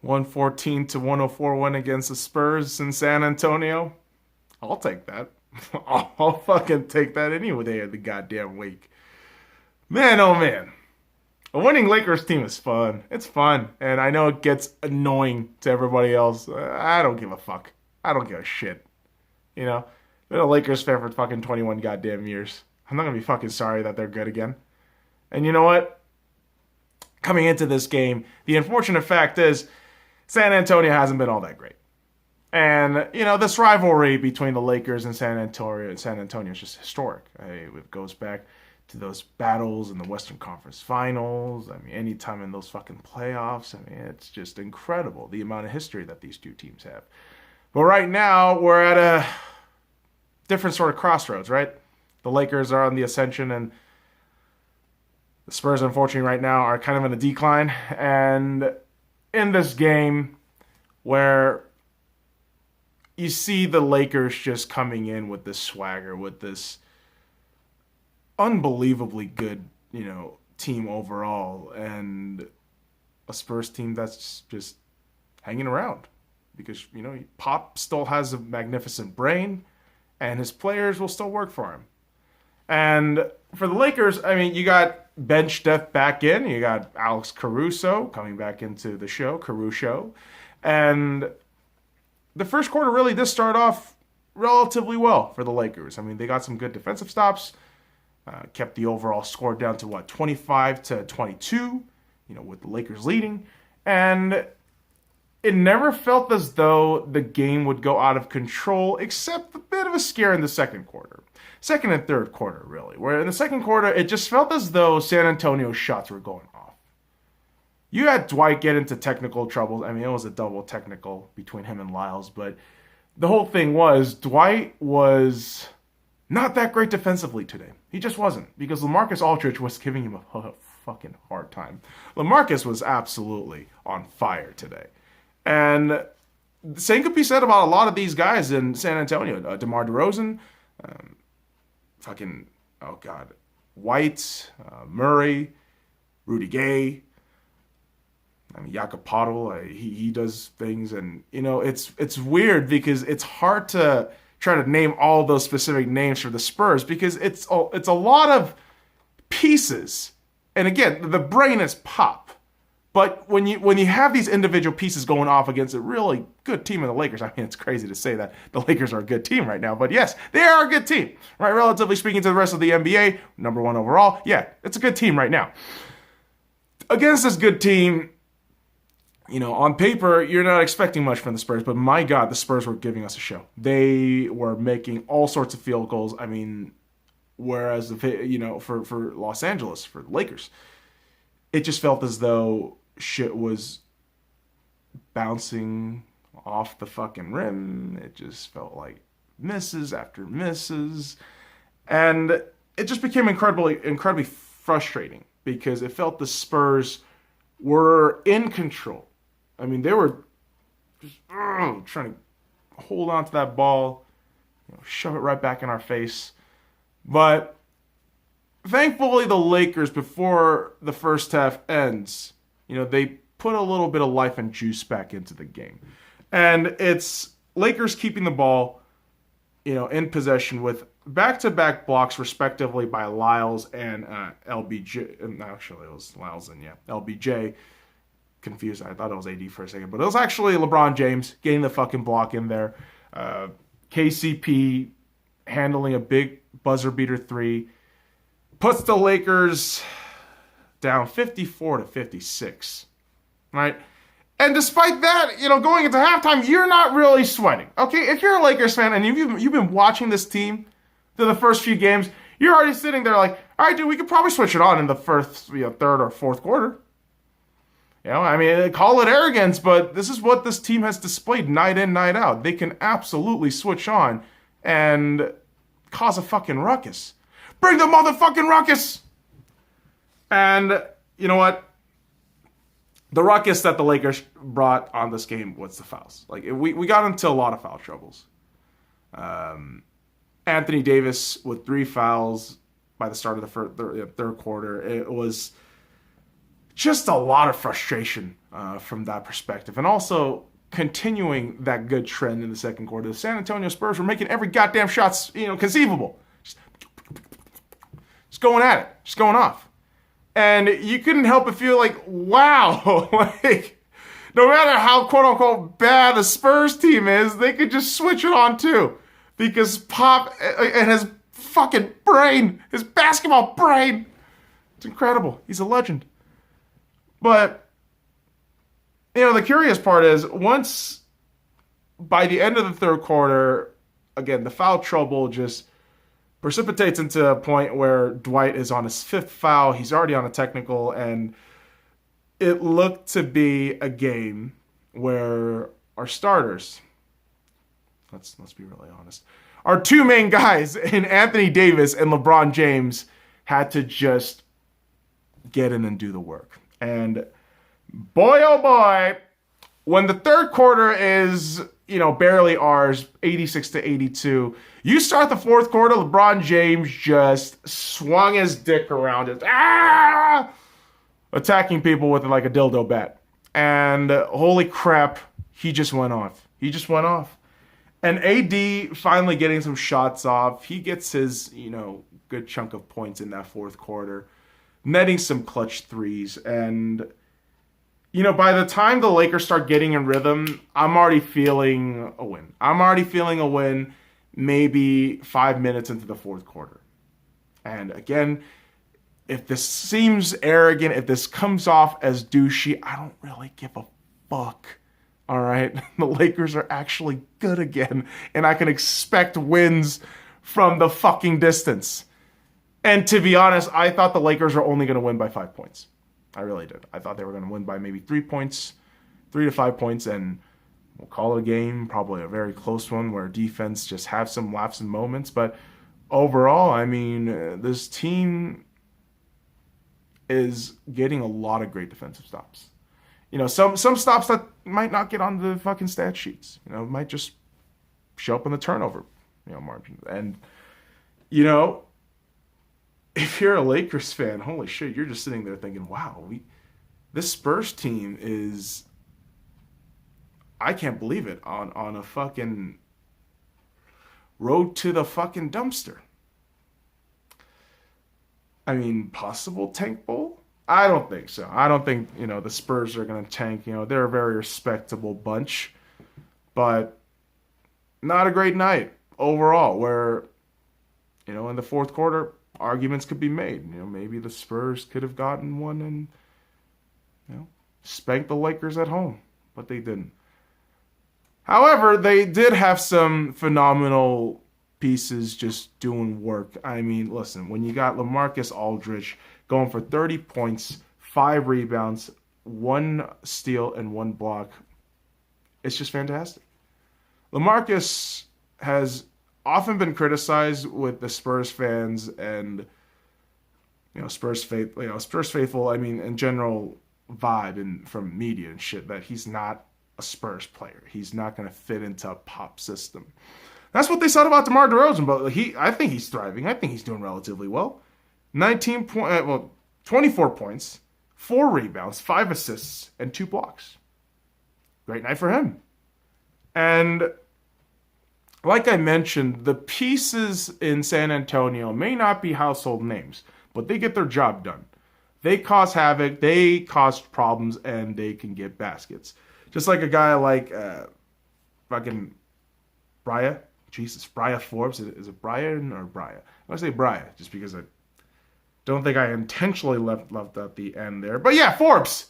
114 to 104 win against the Spurs in San Antonio. I'll take that. I'll fucking take that any day of the goddamn week. Man, oh man. A winning Lakers team is fun. It's fun. And I know it gets annoying to everybody else. I don't give a fuck. I don't give a shit. You know? I've been a Lakers fan for fucking 21 goddamn years. I'm not gonna be fucking sorry that they're good again. And you know what? Coming into this game, the unfortunate fact is San Antonio hasn't been all that great. And, you know, this rivalry between the Lakers and San Antonio is just historic. It goes back to those battles in the Western Conference Finals. I mean, anytime in those fucking playoffs, I mean, it's just incredible the amount of history that these two teams have. But right now, we're at a different sort of crossroads, right? The Lakers are on the ascension, and the Spurs, unfortunately, right now are kind of in a decline. And in this game, where you see the Lakers just coming in with this swagger, with this unbelievably good, you know, team overall, and a Spurs team that's just hanging around because, you know, Pop still has a magnificent brain and his players will still work for him. And for the Lakers, I mean, you got bench depth back in. You got Alex Caruso coming back into the show, Caruso. And the first quarter really did start off relatively well for the Lakers. I mean, they got some good defensive stops, kept the overall score down to, 25 to 22, you know, with the Lakers leading. And it never felt as though the game would go out of control, except a bit of a scare in the second quarter. Second and third quarter, really. Where in the second quarter, it just felt as though San Antonio's shots were going off. You had Dwight get into technical troubles. I mean, it was a double technical between him and Lyles, but the whole thing was Dwight was not that great defensively today. He just wasn't, because LaMarcus Aldridge was giving him a fucking hard time. LaMarcus was absolutely on fire today. And the same could be said about a lot of these guys in San Antonio. DeMar DeRozan, White, Murray, Rudy Gay. I mean, Jakob Poeltl, he does things, and you know it's weird because it's hard to try to name all those specific names for the Spurs because it's a lot of pieces, and again, the brain is Pop. But when you have these individual pieces going off against a really good team in the Lakers, I mean, it's crazy to say that the Lakers are a good team right now, but yes, they are a good team, right? Relatively speaking to the rest of the NBA, number one overall, yeah, it's a good team right now. Against this good team, you know, on paper, you're not expecting much from the Spurs, but my God, the Spurs were giving us a show. They were making all sorts of field goals. I mean, whereas, you know, for Los Angeles, for the Lakers, it just felt as though shit was bouncing off the fucking rim. It just felt like misses after misses. And it just became incredibly frustrating because it felt the Spurs were in control. I mean, they were just trying to hold on to that ball, you know, shove it right back in our face. But thankfully, the Lakers, before the first half ends, you know, they put a little bit of life and juice back into the game. And it's Lakers keeping the ball, you know, in possession with back-to-back blocks, respectively, by Lyles and LBJ. Actually, it was Lyles and, LBJ. Confused. I thought it was AD for a second. But it was actually LeBron James getting the fucking block in there. KCP handling a big buzzer-beater three. Puts the Lakers down 54 to 56, right? And despite that, you know, going into halftime, you're not really sweating. Okay, if you're a Lakers fan and you've been watching this team through the first few games, you're already sitting there like, all right, dude, we could probably switch it on in the first, third or fourth quarter. You know, I mean, call it arrogance, but this is what this team has displayed night in, night out. They can absolutely switch on and cause a fucking ruckus. Bring the motherfucking ruckus! And you know what? The ruckus that the Lakers brought on this game was the fouls. Like, we got into a lot of foul troubles. Anthony Davis with 3 fouls by the start of the third quarter. It was just a lot of frustration from that perspective. And also continuing that good trend in the second quarter. The San Antonio Spurs were making every goddamn shot, conceivable. Just going at it. Just going off. And you couldn't help but feel like, wow, like, no matter how quote-unquote bad the Spurs team is, they could just switch it on too. Because Pop and his fucking brain, his basketball brain, it's incredible. He's a legend. But, the curious part is, once, by the end of the third quarter, again, the foul trouble just precipitates into a point where Dwight is on his fifth foul. He's already on a technical, and it looked to be a game where our starters, let's be really honest, our two main guys in Anthony Davis and LeBron James had to just get in and do the work. And boy, oh boy, when the third quarter is, barely ours, 86-82, you start the fourth quarter, LeBron James just swung his dick around, attacking people with like a dildo bat. And holy crap, he just went off. And AD finally getting some shots off. He gets his, good chunk of points in that fourth quarter, netting some clutch threes. And, by the time the Lakers start getting in rhythm, I'm already feeling a win. Maybe 5 minutes into the fourth quarter. And again, if this seems arrogant, if this comes off as douchey, I don't really give a fuck. All right? The Lakers are actually good again, and I can expect wins from the fucking distance. And to be honest, I thought the Lakers were only going to win by 5 points. I really did. I thought they were going to win by maybe 3 points, 3 to 5 points, and we'll call it a game, probably a very close one where defense just have some laughs and moments. But overall, this team is getting a lot of great defensive stops. Some stops that might not get on the fucking stat sheets. Might just show up in the turnover, margin. And, if you're a Lakers fan, holy shit, you're just sitting there thinking, wow, this Spurs team is, I can't believe it, on a fucking road to the fucking dumpster. Possible tank bowl? I don't think so. I don't think, the Spurs are going to tank. They're a very respectable bunch. But not a great night overall where, in the fourth quarter, arguments could be made. Maybe the Spurs could have gotten one and, spanked the Lakers at home. But they didn't. However, they did have some phenomenal pieces just doing work. Listen, when you got LaMarcus Aldridge going for 30 points, 5 rebounds, 1 steal, and 1 block, it's just fantastic. LaMarcus has often been criticized with the Spurs fans and Spurs faithful. In general vibe and from media and shit that he's not a Spurs player. He's not going to fit into a Pop system. That's what they said about DeMar DeRozan, but I think he's thriving. I think he's doing relatively well. 24 points, 4 rebounds, 5 assists, and 2 blocks. Great night for him. And like I mentioned, the pieces in San Antonio may not be household names, but they get their job done. They cause havoc, they cause problems, and they can get baskets. Just like a guy like fucking Brian. Jesus, Brian Forbes. Is it Brian or Brian? I'm going to say Brian, just because I don't think I intentionally left out the end there. But yeah, Forbes.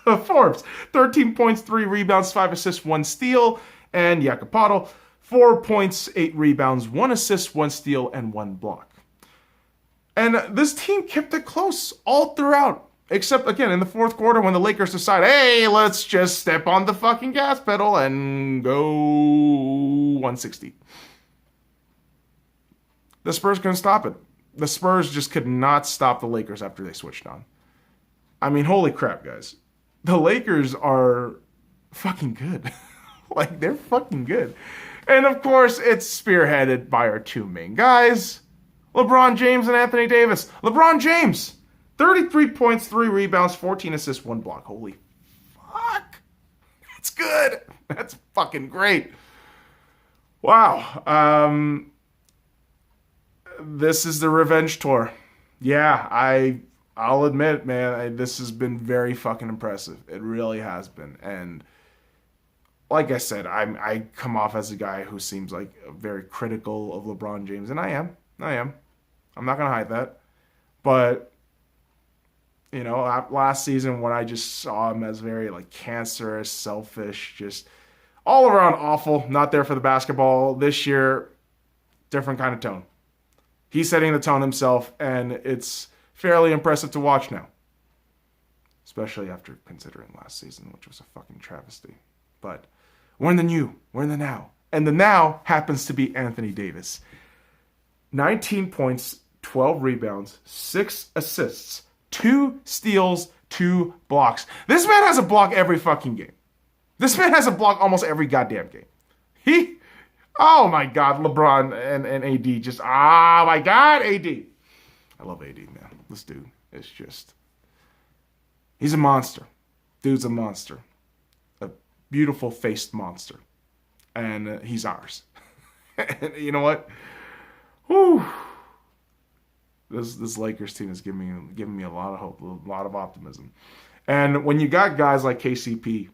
Forbes. 13 points, 3 rebounds, 5 assists, 1 steal. And Jakopato, 4 points, 8 rebounds, 1 assist, 1 steal, and 1 block. And this team kept it close all throughout. Except, again, in the fourth quarter when the Lakers decide, hey, let's just step on the fucking gas pedal and go 160. The Spurs couldn't stop it. The Spurs just could not stop the Lakers after they switched on. Holy crap, guys. The Lakers are fucking good. They're fucking good. And, of course, it's spearheaded by our two main guys, LeBron James and Anthony Davis. LeBron James, 33 points, 3 rebounds, 14 assists, 1 block. Holy fuck. That's good. That's fucking great. Wow. This is the revenge tour. Yeah, I'll admit, man, this has been very fucking impressive. It really has been. And like I said, I come off as a guy who seems like very critical of LeBron James, and I am. I'm not gonna hide that. But you know, last season when I just saw him as very like cancerous, selfish, just all around awful, not there for the basketball. This year, different kind of tone. He's setting the tone himself, and it's fairly impressive to watch now. Especially after considering last season, which was a fucking travesty. But we're in the new. We're in the now. And the now happens to be Anthony Davis. 19 points, 12 rebounds, 6 assists, 2 steals, 2 blocks. This man has a block every fucking game. This man has a block almost every goddamn game. Oh my God, LeBron and AD just, oh my God, AD. I love AD, man. This dude is just, he's a monster. Dude's a monster. A beautiful faced monster. And he's ours. And you know what? Whew. This Lakers team is giving me a lot of hope, a lot of optimism. And when you got guys like KCP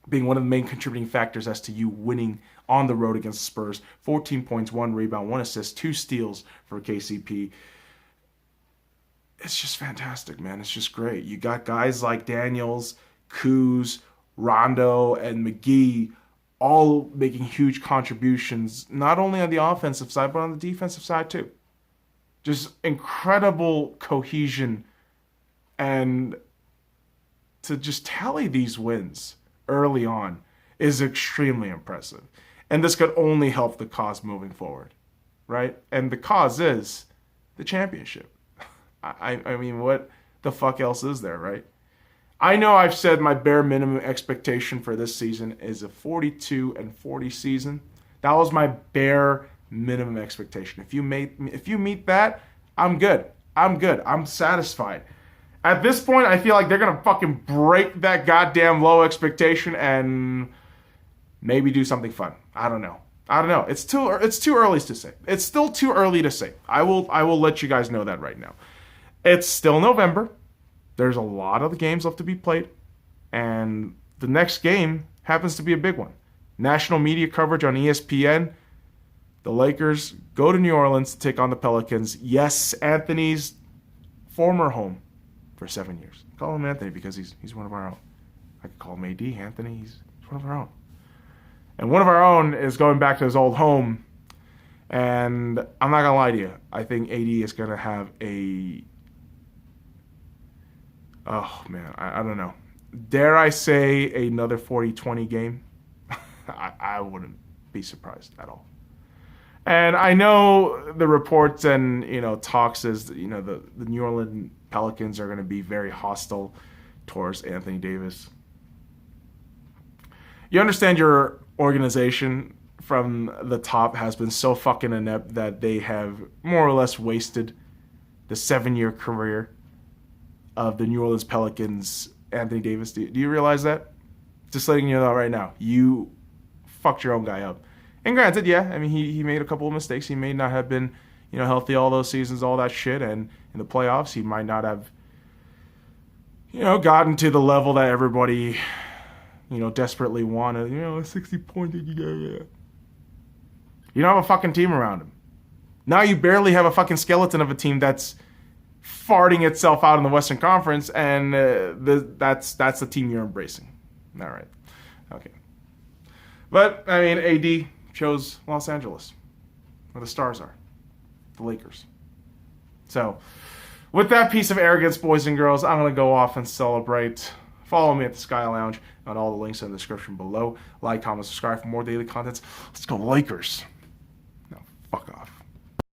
being one of the main contributing factors as to you winning on the road against the Spurs, 14 points, 1 rebound, 1 assist, 2 steals for KCP. It's just fantastic, man. It's just great. You got guys like Daniels, Kuz, Rondo, and McGee all making huge contributions, not only on the offensive side, but on the defensive side too. Just incredible cohesion, and to just tally these wins early on is extremely impressive. And this could only help the cause moving forward, right? And the cause is the championship. I mean, what the fuck else is there, right? I know I've said my bare minimum expectation for this season is a 42-40 season. That was my bare minimum expectation. If you meet that, I'm good. I'm satisfied. At this point, I feel like they're gonna fucking break that goddamn low expectation and maybe do something fun. I don't know. It's too early to say. It's still too early to say. I will let you guys know that right now. It's still November. There's a lot of the games left to be played, and the next game happens to be a big one. National media coverage on ESPN. The Lakers go to New Orleans to take on the Pelicans. Yes, Anthony's former home for 7 years. I call him Anthony because he's one of our own. I could call him AD. Anthony, he's one of our own. And one of our own is going back to his old home. And I'm not going to lie to you. I think AD is going to have oh, man, I don't know. Dare I say another 40-20 game? I wouldn't be surprised at all. And I know the reports and, talks is, the New Orleans Pelicans are going to be very hostile towards Anthony Davis. You understand your organization from the top has been so fucking inept that they have more or less wasted the 7-year career of the New Orleans Pelicans, Anthony Davis. Do you realize that? Just letting you know right now. You fucked your own guy up. And granted, yeah, I mean, he made a couple of mistakes. He may not have been, healthy all those seasons, all that shit. And in the playoffs, he might not have, gotten to the level that everybody, desperately wanted. A 60-point. You don't have a fucking team around him. Now you barely have a fucking skeleton of a team that's farting itself out in the Western Conference, and that's the team you're embracing. All right. Okay. But, I mean, AD chose Los Angeles, where the stars are, the Lakers. So, with that piece of arrogance, boys and girls, I'm going to go off and celebrate. Follow me at the Sky Lounge on all the links in the description below. Like, comment, subscribe for more daily contents. Let's go Lakers.